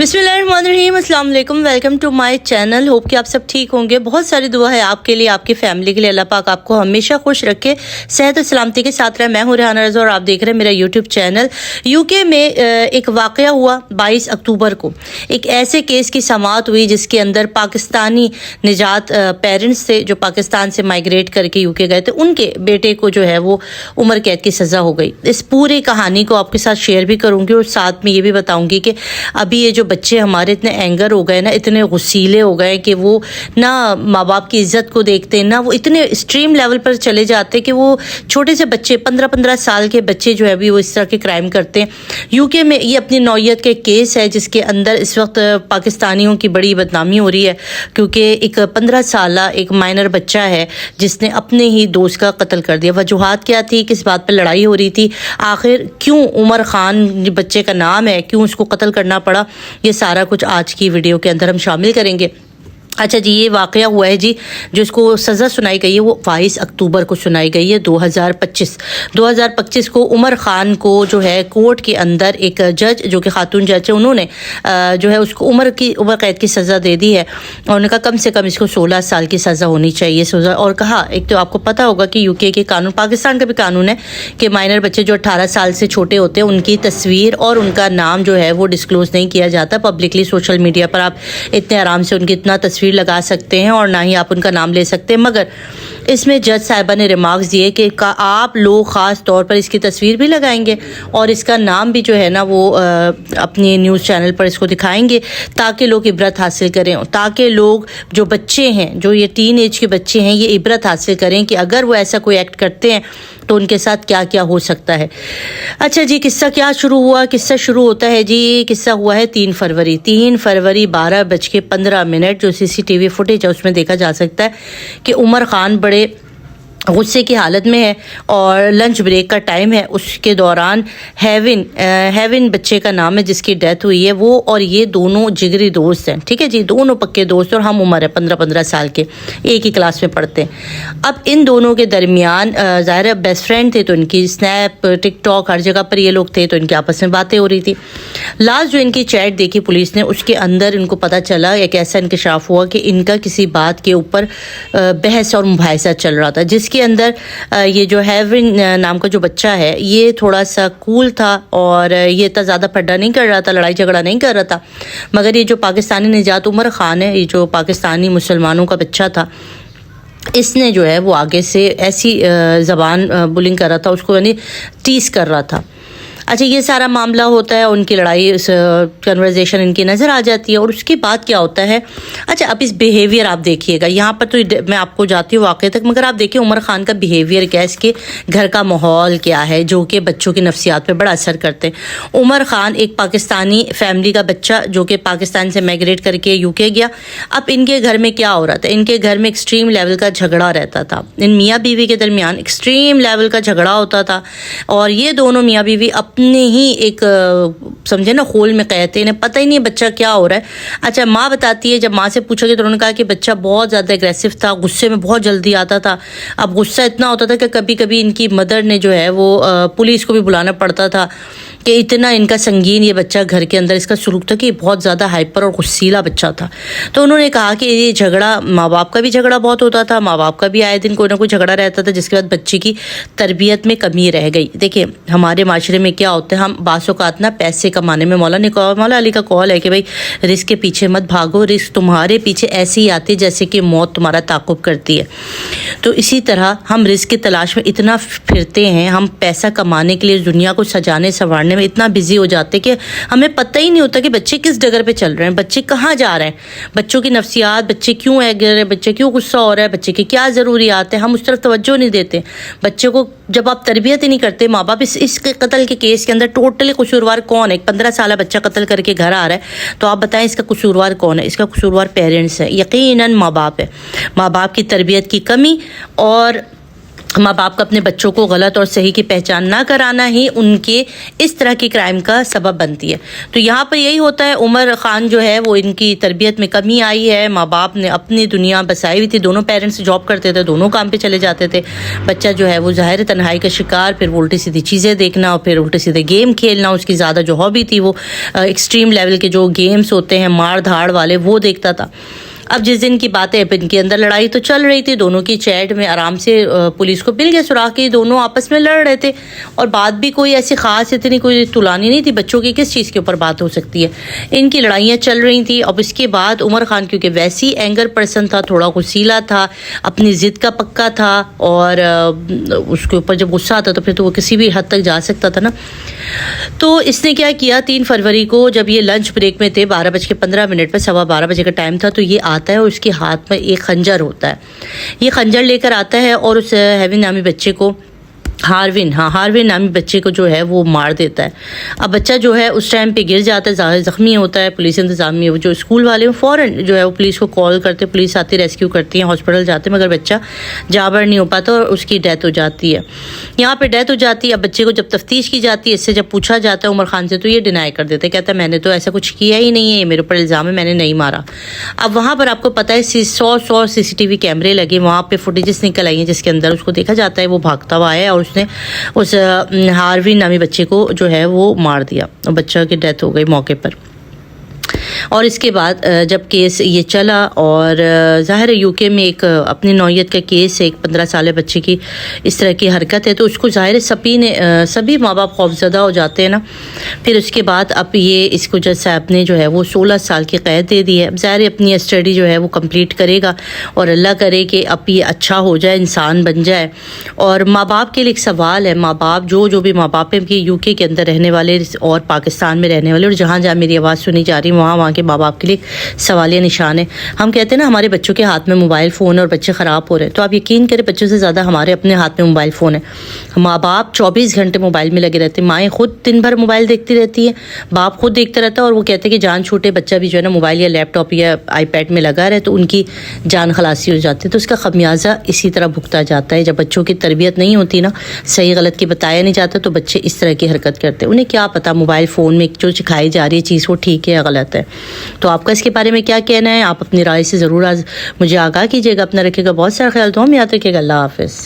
बिस्मिल्लाहिर्रहमानिर्रहीम, अस्सलाम वालेकुम, welcome to my channel. Hope कि आप सब ठीक होंगे। बहुत सारी दुआ है आपके लिए, आपकी फैमिली के लिए। अल्लाह पाक आपको हमेशा खुश रखे, सेहत और सलामती के साथ रहे। मैं हूं रेहाना रज़ा और आप देख रहे हैं मेरा यूट्यूब चैनल। यूके में एक वाक़या हुआ 22 अक्टूबर को। एक ऐसे केस की समाअत हुई जिसके अंदर पाकिस्तानी निजात पेरेंट्स थे जो पाकिस्तान से माइग्रेट करके यूके गए थे, उनके बेटे को जो है वो उम्र कैद की सज़ा हो गई। इस पूरी कहानी को आपके साथ शेयर भी करूँगी और साथ में ये भी बताऊँगी कि अभी ये जो बच्चे हमारे इतने एंगर हो गए ना, इतने गुस्सीले हो गए कि वो ना माँ बाप की इज्जत को देखते हैं ना, वो इतने एक्सट्रीम लेवल पर चले जाते हैं कि वो छोटे से बच्चे 15-15 साल के बच्चे जो है अभी वो इस तरह के क्राइम करते हैं। यूके में ये अपनी नौयत का केस है जिसके अंदर इस वक्त पाकिस्तानियों की बड़ी बदनामी हो रही है, क्योंकि एक 15 साल एक माइनर बच्चा है जिसने अपने ही दोस्त का कत्ल कर दिया। वजूहात क्या थी, किस बात पर लड़ाई हो रही थी, आखिर क्यों उमर खान बच्चे का नाम है, क्यों उसको कत्ल करना पड़ा, ये सारा कुछ आज की वीडियो के अंदर हम शामिल करेंगे। अच्छा जी, ये वाक़या हुआ है जी, जो इसको सज़ा सुनाई गई है वो 22 अक्टूबर को सुनाई गई है 2025 को। उमर ख़ान को जो है कोर्ट के अंदर एक जज, जो कि खातून जज है, उन्होंने जो है उसको उम्र कैद की सज़ा दे दी है और उन्होंने कहा कम से कम इसको 16 साल की सज़ा होनी चाहिए सज़ा। और कहा, एक तो आपको पता होगा कि यूके के कानून, पाकिस्तान का भी कानून है कि माइनर बच्चे जो 18 साल से छोटे होते हैं उनकी तस्वीर और उनका नाम जो है वो डिस्क्लोज़ नहीं किया जाता पब्लिकली। सोशल मीडिया पर आप इतने आराम से उनकी इतना तस्वीर लगा सकते हैं और ना ही आप उनका नाम ले सकते हैं। मगर इसमें जज साहिबा ने रिमार्क्स दिए कि आप लोग ख़ास तौर पर इसकी तस्वीर भी लगाएंगे और इसका नाम भी जो है ना वो अपनी न्यूज़ चैनल पर इसको दिखाएंगे ताकि लोग इबरत हासिल करें, ताकि लोग जो बच्चे हैं, जो ये टीन एज के बच्चे हैं, ये इबरत हासिल करें कि अगर वो ऐसा कोई एक्ट करते हैं तो उनके साथ क्या क्या हो सकता है। अच्छा जी, किस्सा क्या शुरू हुआ। किस्सा शुरू होता है जी, किस्सा हुआ है 3 फरवरी 12:15 जो CCTV फुटेज है उसमें देखा जा सकता है कि उमर खान बड़े गुस्से की हालत में है और लंच ब्रेक का टाइम है। उसके दौरान हेविन बच्चे का नाम है जिसकी डेथ हुई है, वो और ये दोनों जिगरी दोस्त हैं, ठीक है जी, दोनों पक्के दोस्त और हम उम्र है 15-15 साल के, एक ही क्लास में पढ़ते हैं। अब इन दोनों के दरमियान ज़ाहिर बेस्ट फ्रेंड थे तो इनकी स्नैप टिकटॉक हर जगह पर ये लोग थे तो इनकी आपस में बातें हो रही थी। लास्ट जो इनकी चैट देखी पुलिस ने, उसके अंदर इनको पता चला, एक ऐसा इंकशाफ हुआ कि इनका किसी बात के ऊपर बहस और मुबाहिसा चल रहा था, जिसके अंदर ये जो हेविन नाम का जो बच्चा है ये थोड़ा सा कूल था और ये इतना ज़्यादा फड्डा नहीं कर रहा था, लड़ाई झगड़ा नहीं कर रहा था। मगर ये जो पाकिस्तानी निजात उमर खान है, ये जो पाकिस्तानी मुसलमानों का बच्चा था, इसने जो है वो आगे से ऐसी ज़बान बुलिंग कर रहा था, उसको यानी टीस कर रहा था। अच्छा, ये सारा मामला होता है, उनकी लड़ाई कन्वर्सेशन इनकी नज़र आ जाती है और उसके बाद क्या होता है। अच्छा, अब इस बिहेवियर आप देखिएगा, यहाँ पर तो मैं आपको जाती हूँ वाक़े तक, मगर आप देखिए उमर खान का बिहेवियर क्या है, इसके घर का माहौल क्या है जो कि बच्चों की नफ्सियात पे बड़ा असर करते हैं। उमर खान एक पाकिस्तानी फैमिली का बच्चा जो कि पाकिस्तान से माइग्रेट करके यूके गया। अब इनके घर में क्या हो रहा था, इनके घर में एक्सट्रीम लेवल का झगड़ा रहता था, इन मियाँ बीवी के दरमियान एक्सट्रीम लेवल का झगड़ा होता था और ये दोनों मियाँ बीवी अपने ही एक समझे ना खोल में कैद थे, इन्हें पता ही नहीं बच्चा क्या हो रहा है। अच्छा, माँ बताती है, जब माँ से पूछा गया तो उन्होंने कहा कि बच्चा बहुत ज़्यादा एग्रेसिव था, गुस्से में बहुत जल्दी आता था। अब गुस्सा इतना होता था कि कभी कभी इनकी मदर ने जो है वो पुलिस को भी बुलाना पड़ता था कि इतना इनका संगीन ये बच्चा घर के अंदर इसका सलूक था कि बहुत ज़्यादा हाइपर और गुस्सीला बच्चा था। तो उन्होंने कहा कि ये झगड़ा, माँ बाप का भी झगड़ा बहुत होता था, माँ बाप का भी आए दिन कोई ना कोई झगड़ा रहता था, जिसके बाद बच्चे की तरबियत में कमी रह गई। देखिए हमारे माशरे में क्या होता है, हम बासोकात ना पैसे कमाने में, मौला अली का कॉल है कि भाई रिस्क के पीछे मत भागो, रिस्क तुम्हारे पीछे ऐसे ही आती है जैसे कि मौत तुम्हारा ताक़ुब करती है। तो इसी तरह हम रिस्क की तलाश में इतना फिरते हैं, हम पैसा कमाने के लिए दुनिया को सजाने संवारने में इतना बिजी हो जाते कि हमें पता ही नहीं होता कि बच्चे किस डगर पे चल रहे हैं, बच्चे कहाँ जा रहे हैं, बच्चों की नफ्सियात, बच्चे क्यों एगर है, बच्चे क्यों गुस्सा हो रहा है, बच्चे की क्या ज़रूरियात है, हम उस तरफ तवज्जो नहीं देते। बच्चे को जब आप तरबियत ही नहीं करते, माँ बाप इस कत्ल के केस के अंदर टोटली कसूरवार कौन है। एक 15 साल बच्चा कत्ल करके घर आ रहा है तो आप बताएं इसका कसूरवार कौन है। इसका कसूरवार पेरेंट्स है, यकीनन माँ बाप है। माँ बाप की तरबियत की कमी और ماں باپ کا اپنے بچوں کو غلط اور صحیح کی پہچان نہ کرانا ہی ان کے اس طرح کی کرائم کا سبب بنتی ہے. تو یہاں پر یہی ہوتا ہے. عمر خان جو ہے وہ ان کی تربیت میں کمی آئی ہے. ماں باپ نے اپنی دنیا بسائی ہوئی تھی, دونوں پیرنٹس جاب کرتے تھے, دونوں کام پہ چلے جاتے تھے. بچہ جو ہے وہ ظاہر تنہائی کا شکار, پھر وہ الٹی سیدھی چیزیں دیکھنا اور پھر الٹے سیدھے گیم کھیلنا. اس کی زیادہ جو ہابی تھی وہ ایکسٹریم لیول کے جو گیمز ہوتے ہیں مار دھاڑ والے وہ دیکھتا تھا. اب جس دن کی بات ہے ان کے اندر لڑائی تو چل رہی تھی, دونوں کی چیٹ میں آرام سے پولیس کو مل گیا سراغ کے دونوں آپس میں لڑ رہے تھے, اور بات بھی کوئی ایسی خاص اتنی کوئی تلانی نہیں تھی. بچوں کی کس چیز کے اوپر بات ہو سکتی ہے, ان کی لڑائیاں چل رہی تھیں. اب اس کے بعد عمر خان کیونکہ ویسی اینگر پرسن تھا, تھوڑا غصیلا تھا, اپنی ضد کا پکا تھا, اور اس کے اوپر جب غصہ آتا تو پھر تو وہ کسی بھی حد تک جا سکتا تھا نا. تو اس نے کیا کیا, 3 فروری کو جب یہ لنچ بریک میں تھے 12:15 پہ, 12:15 کا ٹائم تھا, تو یہ آتا ہے اور اس کے ہاتھ میں ایک خنجر ہوتا ہے. یہ خنجر لے کر آتا ہے اور اس ہیون نامی بچے کو, ہاروین نامی بچے کو جو ہے وہ مار دیتا ہے. اب بچہ جو ہے اس ٹائم پہ گر جاتا ہے, زخمی ہوتا ہے. پولیس انتظامیہ جو اسکول والے فوراً جو ہے وہ پولیس کو کال کرتے, پولیس آتی, ریسکیو کرتی ہیں, ہاسپٹل جاتے ہیں, مگر بچہ جابر نہیں ہو پاتا اور اس کی ڈیتھ ہو جاتی ہے. یہاں پہ ڈیتھ ہو جاتی ہے. اب بچے کو جب تفتیش کی جاتی ہے, اس سے جب پوچھا جاتا ہے عمر خان سے, تو یہ ڈینائی کر دیتا ہے, کہتا ہے میں نے تو ایسا کچھ کیا ہی نہیں ہے, یہ میرے اوپر الزام ہے, میں نے نہیں مارا. اب وہاں پر آپ کو پتہ ہے 100 CCTV کیمرے لگے, وہاں پہ فوٹیجز نکل آئی ہیں جس کے اندر اس کو دیکھا جاتا ہے وہ بھاگتا ہوا آیا اور اس نے اس ہاروین نامی بچے کو جو ہے وہ مار دیا. بچہ کی ڈیتھ ہو گئی موقع پر. اور اس کے بعد جب کیس یہ چلا, اور ظاہر یو کے میں ایک اپنی نوعیت کا کیس ہے, ایک 15 سالہ بچے کی اس طرح کی حرکت ہے, تو اس کو ظاہر سبھی ماں باپ خوفزدہ ہو جاتے ہیں نا. پھر اس کے بعد اب یہ اس کو جج صاحب نے جو ہے وہ 16 سال کی قید دے دی ہے. ظاہر اپنی اسٹڈی جو ہے وہ کمپلیٹ کرے گا, اور اللہ کرے کہ اب یہ اچھا ہو جائے, انسان بن جائے. اور ماں باپ کے لیے ایک سوال ہے, ماں باپ جو بھی ماں باپ ہیں کہ یو کے اندر رہنے والے اور پاکستان میں رہنے والے, اور جہاں جہاں میری آواز سنی جا رہی وہاں کے ماں باپ کے لیے سوالیہ نشان ہے. ہم کہتے ہیں نا ہمارے بچوں کے ہاتھ میں موبائل فون اور بچے خراب ہو رہے ہیں, تو آپ یقین کریں بچوں سے زیادہ ہمارے اپنے ہاتھ میں موبائل فون ہے. ماں باپ 24 گھنٹے موبائل میں لگے رہتے ہیں, مائیں خود دن بھر موبائل دیکھتی رہتی ہیں, باپ خود دیکھتا رہتا ہے, اور وہ کہتے ہیں کہ جان چھوٹے بچہ بھی جو ہے نا موبائل یا لیپ ٹاپ یا آئی پیڈ میں لگا رہے تو ان کی جان خلاصی ہو جاتی ہے. تو اس کا خمیازہ اسی طرح بھگتا جاتا ہے. جب بچوں کی تربیت نہیں ہوتی نا, صحیح غلط کی بتایا نہیں جاتا, تو بچے اس طرح کی حرکت کرتے ہیں. انہیں کیا پتا موبائل فون میں جو سکھائی جا رہی ہے چیز وہ ٹھیک ہے یا غلط ہے. تو آپ کا اس کے بارے میں کیا کہنا ہے, آپ اپنی رائے سے ضرور مجھے آگاہ کیجیے گا. اپنا رکھیے گا بہت سارا خیال, تو ہم یاد رکھیے گا. اللہ حافظ.